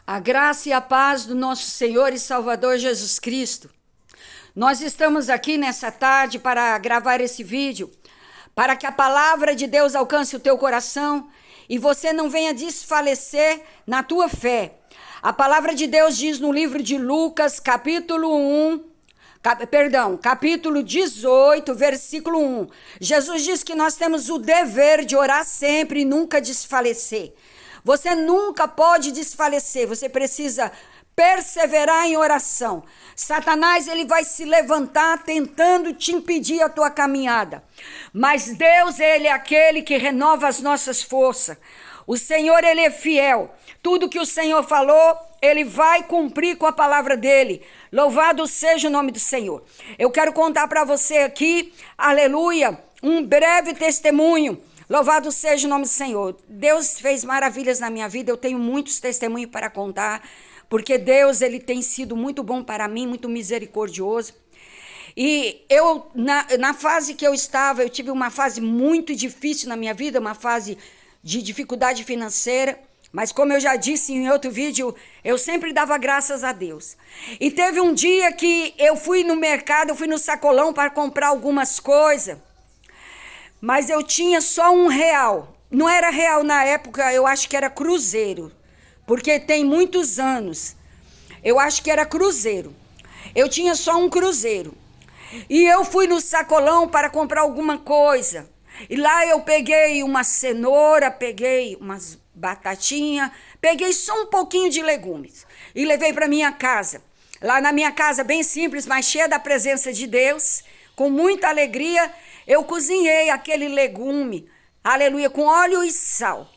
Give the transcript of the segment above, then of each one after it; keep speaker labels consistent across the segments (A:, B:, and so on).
A: A graça e a paz do nosso Senhor e Salvador Jesus Cristo. Nós estamos aqui nessa tarde para gravar esse vídeo, para que a palavra de Deus alcance o teu coração e você não venha desfalecer na tua fé. A palavra de Deus diz no livro de Lucas, capítulo 18, versículo 1. Jesus diz que nós temos o dever de orar sempre e nunca desfalecer. Você nunca pode desfalecer, você precisa perseverar em oração. Satanás, ele vai se levantar tentando te impedir a tua caminhada. Mas Deus, ele é aquele que renova as nossas forças. O Senhor, ele é fiel. Tudo que o Senhor falou, ele vai cumprir com a palavra dele. Louvado seja o nome do Senhor. Eu quero contar para você aqui, aleluia, um breve testemunho. Louvado seja o nome do Senhor. Deus fez maravilhas na minha vida. Eu tenho muitos testemunhos para contar, porque Deus, ele tem sido muito bom para mim, muito misericordioso. E eu, na fase que eu estava, eu tive uma fase muito difícil na minha vida, uma fase de dificuldade financeira. Mas como eu já disse em outro vídeo, eu sempre dava graças a Deus. E teve um dia que eu fui no mercado, eu fui no sacolão para comprar algumas coisas. Mas eu tinha só R$1. Não era real na época, eu acho que era cruzeiro. Porque tem muitos anos. Eu acho que era cruzeiro. Eu tinha só um cruzeiro. E eu fui no sacolão para comprar alguma coisa. E lá eu peguei uma cenoura, peguei umas batatinhas, peguei só um pouquinho de legumes. E levei para minha casa. Lá na minha casa, bem simples, mas cheia da presença de Deus, com muita alegria, eu cozinhei aquele legume, aleluia, com óleo e sal.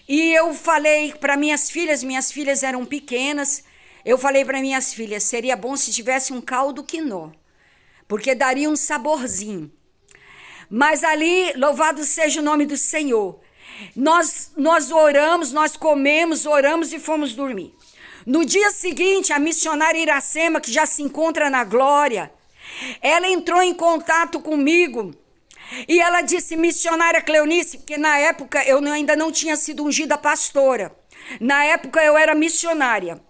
A: E eu falei para minhas filhas eram pequenas, eu falei para minhas filhas, seria bom se tivesse um caldo quinó, porque daria um saborzinho. Mas ali, louvado seja o nome do Senhor, nós oramos, nós comemos, oramos e fomos dormir. No dia seguinte, a missionária Iracema, que já se encontra na glória, ela entrou em contato comigo e ela disse, missionária Cleonice, porque na época eu ainda não tinha sido ungida pastora. Na época eu era missionária.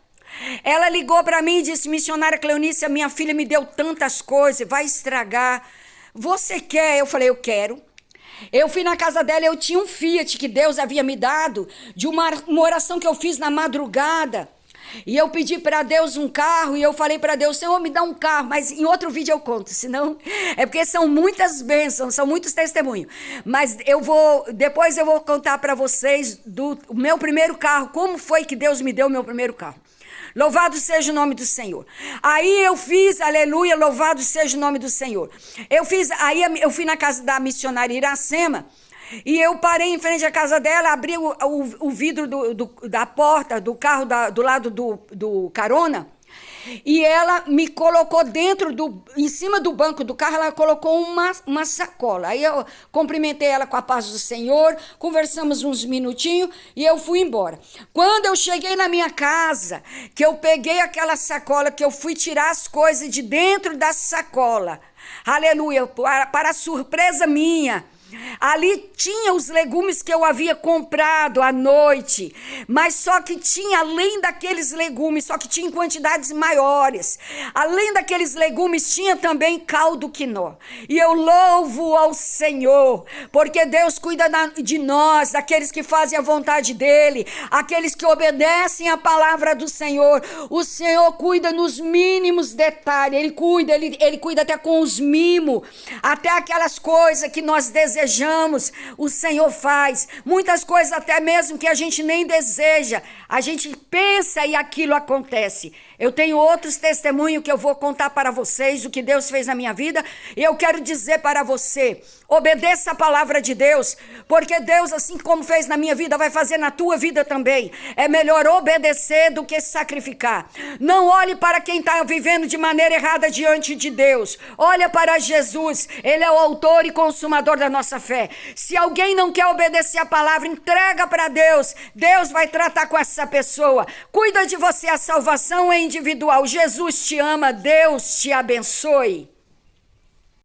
A: Ela ligou para mim e disse, missionária Cleonice, a minha filha me deu tantas coisas, vai estragar. Você quer? Eu falei, eu quero. Eu fui na casa dela, eu tinha um Fiat que Deus havia me dado, de uma oração que eu fiz na madrugada. E eu pedi para Deus um carro e eu falei para Deus, Senhor, me dá um carro. Mas em outro vídeo eu conto, senão... É porque são muitas bênçãos, são muitos testemunhos. Mas depois eu vou contar para vocês do meu primeiro carro, como foi que Deus me deu o meu primeiro carro. Louvado seja o nome do Senhor. Aí eu fiz, aleluia, louvado seja o nome do Senhor. Eu fui na casa da missionária Iracema, e eu parei em frente à casa dela, abri o vidro da porta do carro do lado do carona, e ela me colocou em cima do banco do carro, ela colocou uma sacola. Aí eu cumprimentei ela com a paz do Senhor, conversamos uns minutinhos e eu fui embora. Quando eu cheguei na minha casa, que eu peguei aquela sacola, que eu fui tirar as coisas de dentro da sacola, aleluia, para surpresa minha, ali tinha os legumes que eu havia comprado à noite, mas só que tinha, além daqueles legumes, só que tinha em quantidades maiores. Além daqueles legumes, tinha também caldo quinó. E eu louvo ao Senhor, porque Deus cuida de nós, daqueles que fazem a vontade dEle, aqueles que obedecem a palavra do Senhor. O Senhor cuida nos mínimos detalhes, Ele cuida até com os mimos, até aquelas coisas que nós desejamos, o Senhor faz. Muitas coisas até mesmo que a gente nem deseja, a gente pensa e aquilo acontece. Eu tenho outros testemunhos que eu vou contar para vocês do que Deus fez na minha vida, e eu quero dizer para você, obedeça a palavra de Deus, porque Deus, assim como fez na minha vida, vai fazer na tua vida também. É melhor obedecer do que sacrificar. Não olhe para quem está vivendo de maneira errada diante de Deus. Olha para Jesus, Ele é o autor e consumador da nossa fé. Se alguém não quer obedecer a palavra, entrega para Deus. Deus vai tratar com essa pessoa. Cuida de você, a salvação é individual. Jesus te ama, Deus te abençoe.